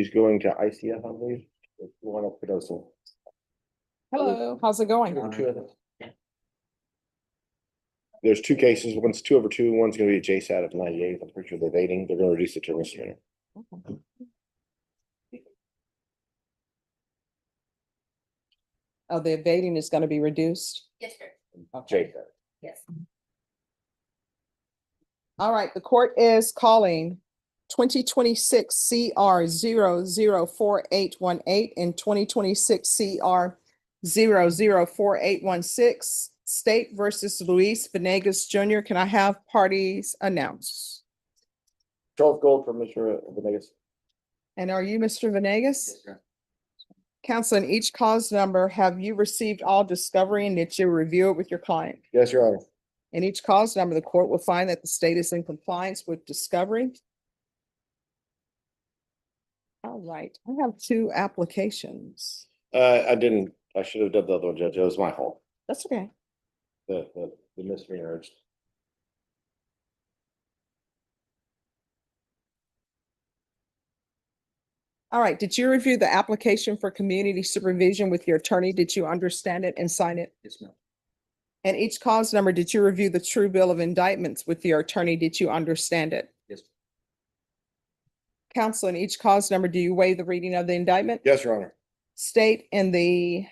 He's going to ICF, I believe. One up Pedosa. Hello, how's it going? There's two cases. One's 2/2. One's going to be a JSAT of 98. I'm pretty sure they're evading. They're going to reduce it to misdemeanor. Oh, the evading is going to be reduced? Yes, sir. Okay. JSAT. Yes. All right, the court is calling 2026 CR 004818 and 2026 CR 004816, State versus Luis Venegas Jr. Can I have parties announced? Charles Gold for Mr. Venegas. And are you Mr. Venegas? Yes, sir. Counsel, in each cause number, have you received all discovery and did you review it with your client? Yes, Your Honor. In each cause number, the court will find that the state is in compliance with discovery. All right, I have two applications. I didn't. I should have done the other one, Judge. It was my fault. That's okay. The misdemeanor. All right, did you review the application for community supervision with your attorney? Did you understand it and sign it? Yes, ma'am. And each cause number, did you review the true bill of indictments with your attorney? Did you understand it? Yes. Counsel, in each cause number, do you waive the reading of the indictment? Yes, Your Honor. State, in the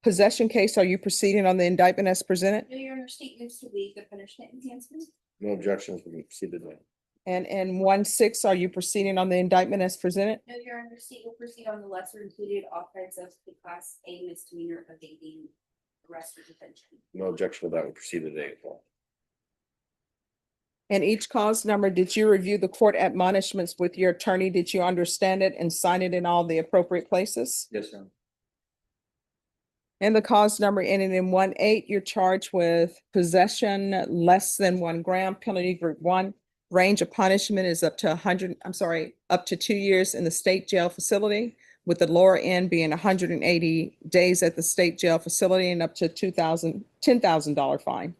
possession case, are you proceeding on the indictment as presented? No, Your Honor, state moves to waive the punishment enhancement. No objections. We can proceed to that. And in 1-6, are you proceeding on the indictment as presented? No, Your Honor, state will proceed on the lesser included offense of the class A misdemeanor evading arrest or detention. No objection to that. We proceed today as well. And each cause number, did you review the court admonishments with your attorney? Did you understand it and sign it in all the appropriate places? Yes, sir. And the cause number ending in 1-8, you're charged with possession less than 1 gram, penalty group 1. Range of punishment is up to up to 2 years in the state jail facility, with the lower end being 180 days at the state jail facility and up to $10,000 fine.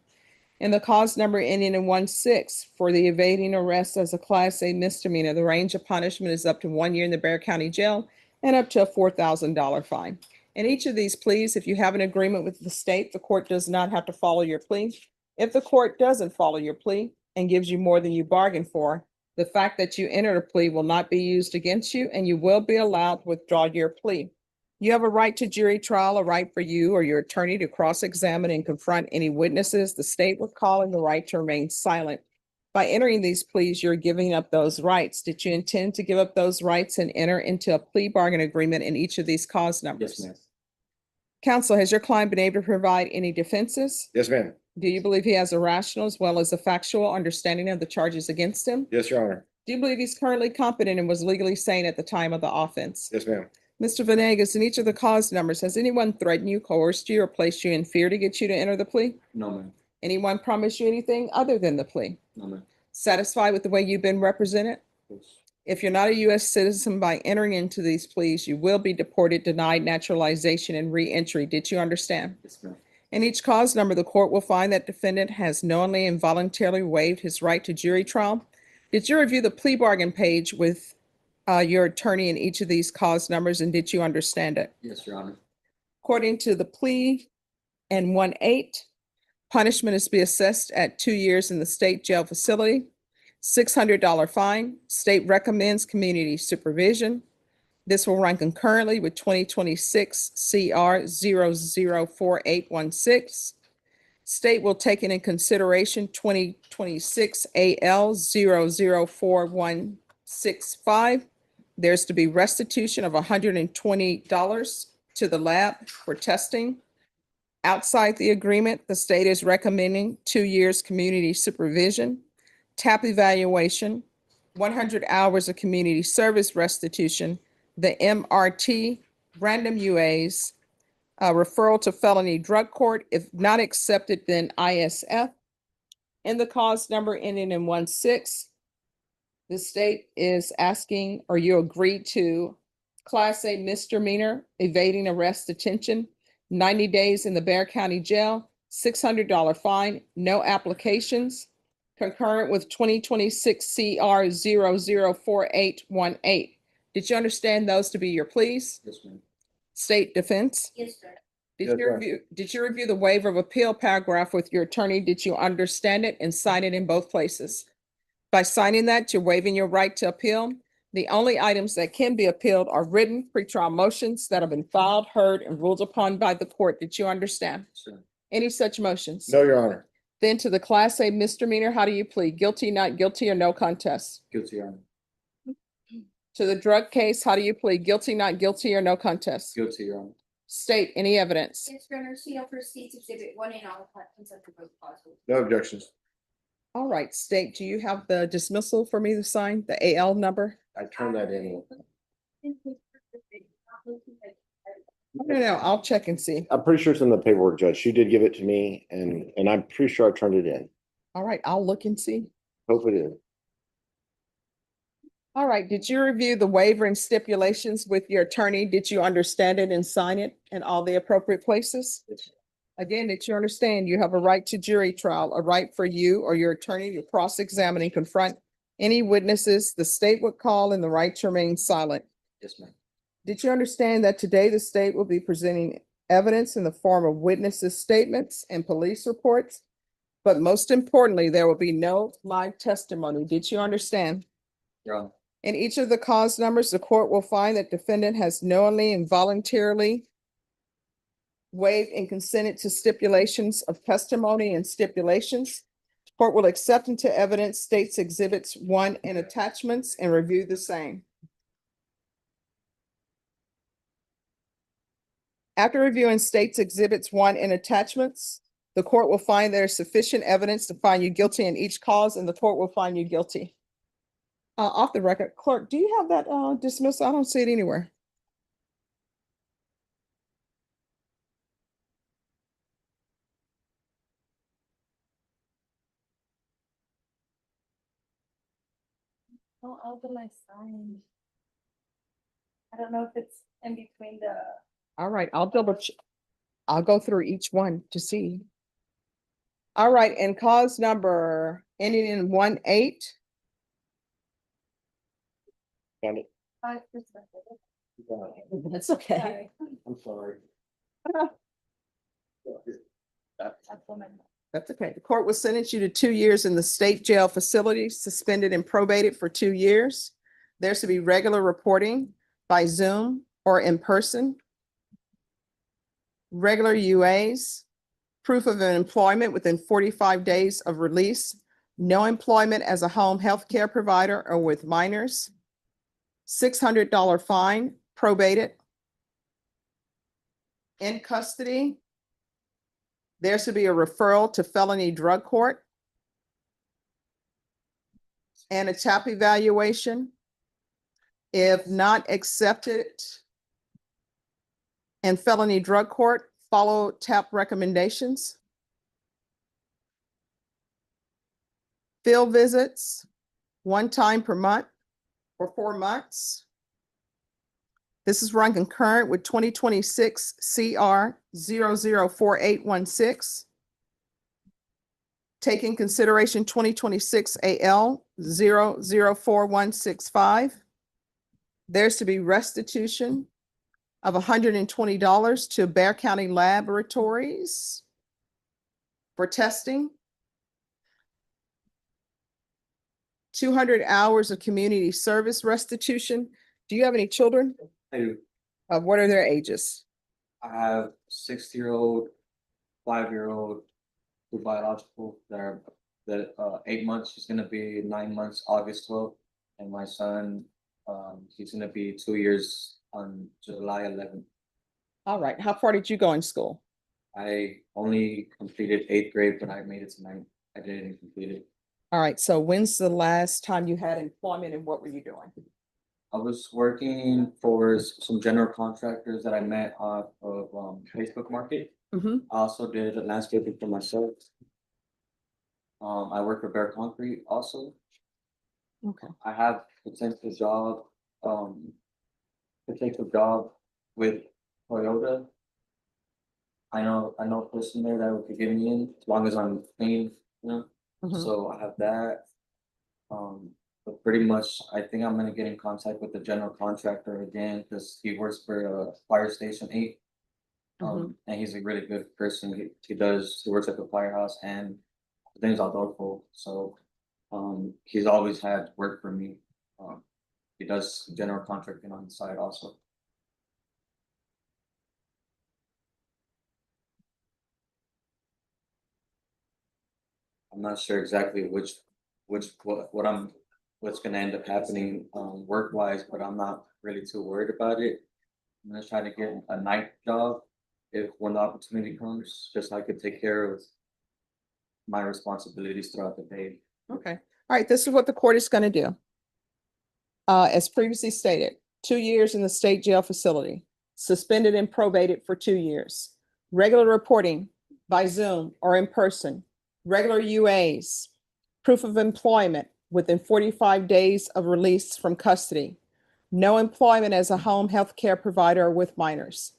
And the cause number ending in 1-6 for the evading arrest as a class A misdemeanor, the range of punishment is up to 1 year in the Bexar County Jail and up to a $4,000 fine. In each of these pleas, if you have an agreement with the state, the court does not have to follow your plea. If the court doesn't follow your plea and gives you more than you bargained for, the fact that you entered a plea will not be used against you and you will be allowed to withdraw your plea. You have a right to jury trial, a right for you or your attorney to cross-examine and confront any witnesses the state would call, and the right to remain silent. By entering these pleas, you're giving up those rights. Did you intend to give up those rights and enter into a plea bargain agreement in each of these cause numbers? Yes, ma'am. Counsel, has your client been able to provide any defenses? Yes, ma'am. Do you believe he has a rational as well as a factual understanding of the charges against him? Yes, Your Honor. Do you believe he's currently competent and was legally sane at the time of the offense? Yes, ma'am. Mr. Venegas, in each of the cause numbers, has anyone threatened you, coerced you, or placed you in fear to get you to enter the plea? No, ma'am. Anyone promised you anything other than the plea? No, ma'am. Satisfied with the way you've been represented? Yes. If you're not a U.S. citizen, by entering into these pleas, you will be deported, denied naturalization, and re-entry. Did you understand? Yes, ma'am. In each cause number, the court will find that defendant has knowingly and voluntarily waived his right to jury trial. Did you review the plea bargain page with your attorney in each of these cause numbers, and did you understand it? Yes, Your Honor. According to the plea in 1-8, punishment is to be assessed at 2 years in the state jail facility, $600 fine. State recommends community supervision. This will run concurrently with 2026 CR 004816. State will take in consideration 2026 AL 004165. There's to be restitution of $120 to the lab for testing. Outside the agreement, the state is recommending 2 years community supervision, TAP evaluation, 100 hours of community service restitution, the MRT, random UAs, referral to Felony Drug Court. If not accepted, then ISF. In the cause number ending in 1-6, the state is asking, or you agree to Class A misdemeanor, evading arrest detention, 90 days in the Bexar County Jail, $600 fine, no applications, concurrent with 2026 CR 004818. Did you understand those to be your pleas? Yes, ma'am. State defense? Yes, sir. Yes, Did you ma'am. review the waiver of appeal paragraph with your attorney? Did you understand it and sign it in both places? By signing that, you're waiving your right to appeal. The only items that can be appealed are written pretrial motions that have been filed, heard, and ruled upon by the court. Did you understand Sir. any such motions? No, Your Honor. Then to the Class A misdemeanor, how do you plead? Guilty, not guilty, or no contest? Guilty, Your Honor. To the drug case, how do you plead? Guilty, not guilty, or no contest? Guilty, Your Honor. State any evidence. Yes, Your Honor, seal for states exhibit 1 and all consent of both clauses. No objections. All right, state, do you have the dismissal for me to sign, the AL number? I turned that in. No, I'll check and see. I'm pretty sure it's in the paperwork, Judge. She did give it to me and I'm pretty sure I turned it in. All right, I'll look and see. Hope it is. All right, did you review the waiver and stipulations with your attorney? Did you understand it and sign it in all the appropriate places? Yes. Again, did you understand you have a right to jury trial, a right for you or your attorney to cross-examine and confront any witnesses the state would call, and the right to remain silent? Yes, ma'am. Did you understand that today the state will be presenting evidence in the form of witnesses' statements and police reports? But most importantly, there will be no live testimony. Did you understand? Your Honor. In each of the cause numbers, the court will find that defendant has knowingly and voluntarily waived and consented to stipulations of testimony and stipulations. Court will accept into evidence states exhibits 1 and attachments and review the same. After reviewing states exhibits 1 and attachments, the court will find there is sufficient evidence to find you guilty in each cause, and the court will find you guilty. Off the record, clerk, do you have that dismissal? I don't see it anywhere. Oh, I'll do my sign. I don't know if it's in between the. All right, I'll go through each one to see. All right, and cause number ending in 1-8. Found it. 5%. That's okay. Sorry. I'm sorry. That's what I meant. That's okay. The court will sentence you to 2 years in the state jail facility, suspended and probated for 2 years. There's to be regular reporting by Zoom or in person. Regular UAs, proof of an employment within 45 days of release, no employment as a home health care provider or with minors, $600 fine, probated. In custody, there should be a referral to Felony Drug Court and a TAP evaluation. If not accepted in Felony Drug Court, follow TAP recommendations. Field visits, 1 time per month for 4 months. This is run concurrent with 2026 CR 004816. Take in consideration 2026 AL 004165. There's to be restitution of $120 to Bear County Laboratories for testing. 200 hours of community service restitution. Do you have any children? I do. What are their ages? I have 6-year-old, 5-year-old, 2 biological. They're 8 months. She's gonna be 9 months, August 12th, and my son, he's gonna be 2 years on July 11th. All right. How far did you go in school? I only completed 8th grade, but I made it to 9th. I didn't complete it. All right. So when's the last time you had employment and what were you doing? I was working for some general contractors that I met off of Facebook Market. Mhm. I also did landscaping for myself. I work for Bear Concrete also. Okay. I have potential job with Toyota. I know a person there that would get me in as long as I'm clean, you know. Mhm. So I have that. But pretty much, I think I'm gonna get in contact with the general contractor again, because he works for Fire Station 8. And he's a really good person. He works at the firehouse and his name's Adolfo, so he's always had work for me. He does general contracting on the side also. I'm not sure exactly what's gonna end up happening work wise, but I'm not really too worried about it. I'm gonna try to get a night job if when the opportunity comes, just so I could take care of my responsibilities throughout the day. Okay, all right, this is what the court is gonna do. As previously stated, 2 years in the state jail facility, suspended and probated for 2 years. Regular reporting by Zoom or in person, regular UAs, proof of employment within 45 days of release from custody. No employment as a home health care provider with minors.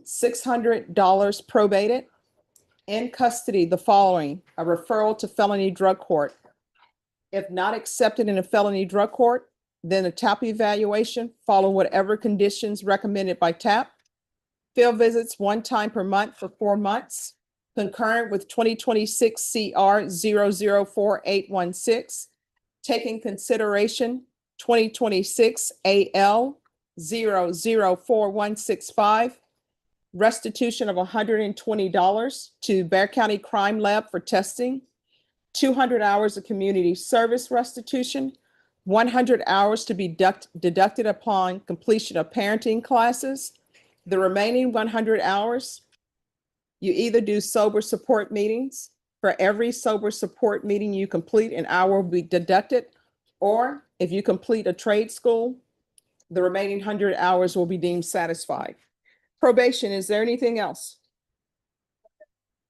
$600 probated. In custody, the following: a referral to felony drug court. If not accepted in a felony drug court, then a TAP evaluation, follow whatever conditions recommended by TAP. Field visits 1 time per month for 4 months, concurrent with 2026 CR 004816. Taking consideration 2026 AL 004165. Restitution of $120 to Bear County Crime Lab for testing. 200 hours of community service restitution. 100 hours to be deducted upon completion of parenting classes. The remaining 100 hours, you either do sober support meetings. For every sober support meeting you complete, an hour will be deducted. Or if you complete a trade school, the remaining 100 hours will be deemed satisfied. Probation, is there anything else?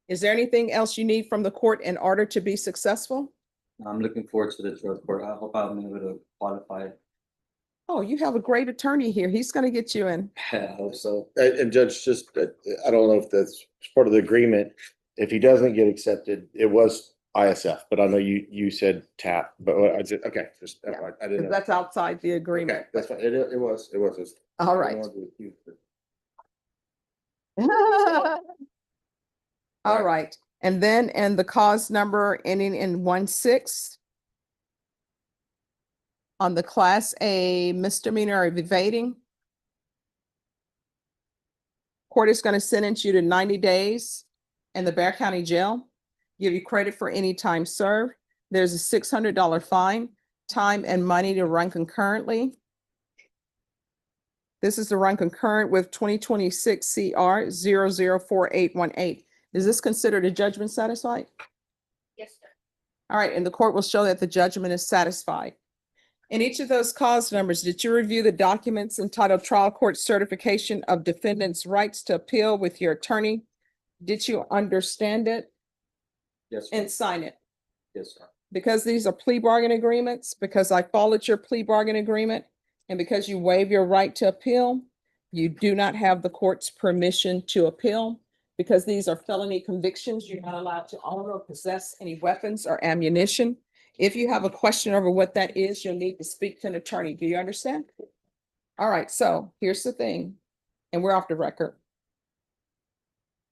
Is there anything else you need from the court in order to be successful? I'm looking forward to the drug court. I hope I'm able to qualify. Oh, you have a great attorney here. He's going to get you in. I hope so. And Judge, just, I don't know if that's part of the agreement. If he doesn't get accepted, it was ISF, but I know you said TAP, but I just, okay, just, Yeah, I didn't know. That's outside the Okay, agreement. that's fine. It was. Just- All I right. don't wanna do it huge, but- All right. And then, and the cause number ending in 16. On the Class A misdemeanor of evading. Court is going to sentence you to 90 days in the Bear County Jail. Give you credit for any time served. There's a $600 fine, time and money to run concurrently. This is to run concurrent with 2026 CR 004818. Is this considered a judgment satisfied? Yes, sir. All right, and the court will show that the judgment is satisfied. In each of those cause numbers, did you review the documents entitled Trial Court Certification of Defendant's Rights to Appeal with your attorney? Did you understand it Yes, sir. and sign it? Yes, sir. Because these are plea bargain agreements, because I followed your plea bargain agreement, and because you waive your right to appeal, you do not have the court's permission to appeal. Because these are felony convictions, you're not allowed to own or possess any weapons or ammunition. If you have a question over what that is, you'll need to speak to an attorney. Do you understand? All right, so here's the thing, and we're off the record.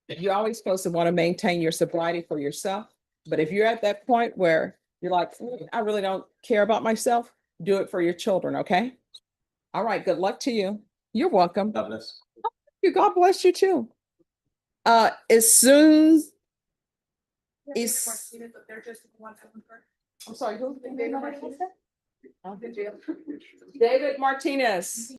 You're always supposed to want to maintain your sobriety for yourself, but if you're at that point where you're like, I really don't care about myself, do it for your children, okay? All right, good luck to you. You're welcome. God bless. God bless you too. As soon as I'm sorry, who? David Martinez.